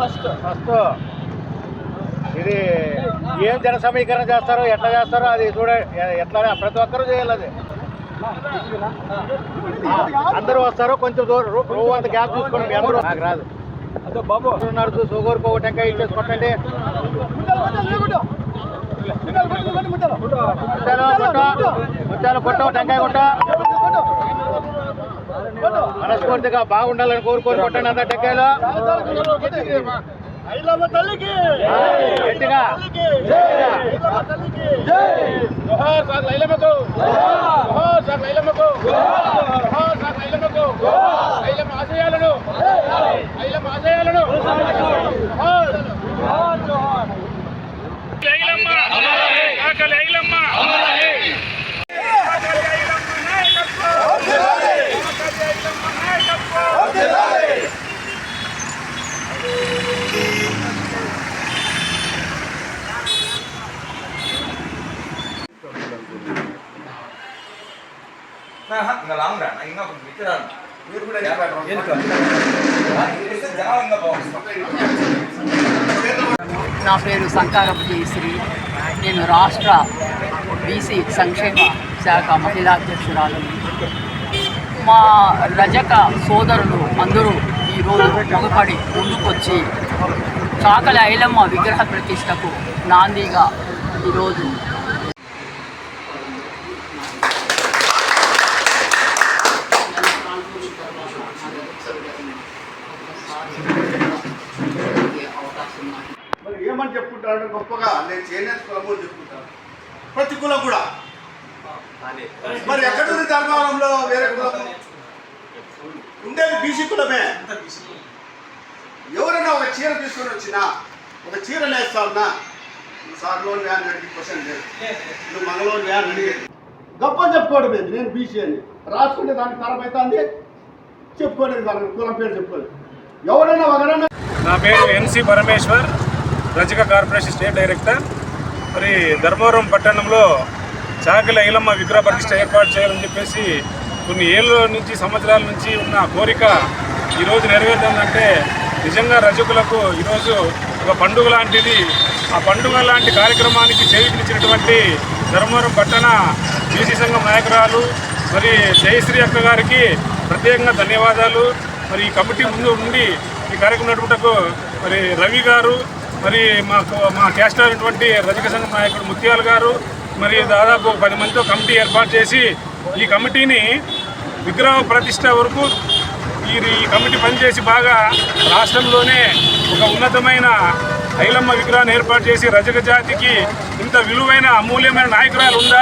First ఇది ఏం జన సమీకరణ చేస్తారో ఎట్లా చేస్తారో అది చూడ ఎట్లా ప్రతి ఒక్కరూ చేయాలి. అది అందరూ వస్తారు, కొంచెం రోజు అంత గ్యాప్ చూసుకోండి. మీ అందరూ నాకు రాదు బాబు నడుచు సోగోరుకో టెంకాయ ఇచ్చేసి కొట్టండి. ముత్యాలు కొట్ట టెంకాయ కొట్ట మనస్ఫూర్తిగా బాగుండాలని కోరుకొని కొట్టండి. అంత టెంకాయలు గట్టిగా నా పేరు సంకారపు జయశ్రీ. నేను రాష్ట్ర బీసీ సంక్షేమ శాఖ మహిళా అధ్యక్షురాలు. మా రజక సోదరులు అందరూ ఈరోజు మొదపడి ముందుకొచ్చి చాకలి ఐలమ్మ విగ్రహ ప్రతిష్టకు నాందిగా ఈరోజు మరి ఏమని చెప్పుకుంటారు? గొప్పగా నేను చేనేత కులము చెప్పుకుంటాను, ప్రతి కులం కూడా. మరి ఎక్కడుంది ధర్మవరంలో వేరే కులము? ఉండేది బీసీ కులమే. ఎవరైనా ఒక చీర తీసుకొని వచ్చినా, ఒక చీర నేస్తా ఉన్నా, నువ్వు సార్లోని వ్యాన్ అడిగి క్వశ్చన్ లేదు, నువ్వు మంగళూరు వ్యాన్ అడిగేది. గొప్ప చెప్పుకోవడం ఏంది నేను బీసీ అని రాసుకుంటే దానికి తరం అవుతుంది. చెప్పుకోలేదు దాని కులం పేరు చెప్పుకోలేదు. ఎవరైనా ఒకరైనా. నా పేరు ఎన్సి పరమేశ్వర్, రజక కార్పొరేషన్ స్టేట్ డైరెక్టర్. మరి ధర్మవరం పట్టణంలో చాకలి ఐలమ్మ విగ్రహ ప్రతిష్ట ఏర్పాటు చేయాలని చెప్పేసి కొన్ని ఏళ్ళ నుంచి సంవత్సరాల నుంచి ఉన్న కోరిక ఈరోజు నెరవేరుతుందంటే నిజంగా రజకులకు ఈరోజు ఒక పండుగ లాంటిది. ఆ పండుగ లాంటి కార్యక్రమానికి చేయూతనిచ్చినటువంటి ధర్మవరం పట్టణ బీసీ సంఘం నాయకురాలు మరి జయశ్రీ అక్క గారికి ప్రత్యేకంగా ధన్యవాదాలు. మరి ఈ కమిటీ ముందు ఉండి ఈ కార్యక్రమం నడుపుటకు మరి రవి గారు, మరి మా క్యాస్టర్ అయినటువంటి రజక సంఘం నాయకుడు ముత్యాలు గారు, మరి దాదాపు 10 మందితో కమిటీ ఏర్పాటు చేసి ఈ కమిటీని విగ్రహ ప్రతిష్ట వరకు ఈ కమిటీ పనిచేసి బాగా రాష్ట్రంలోనే ఒక ఉన్నతమైన ఐలమ్మ విగ్రహాన్ని ఏర్పాటు చేసి రజక జాతికి ఇంత విలువైన అమూల్యమైన నాయకురాలు ఉందా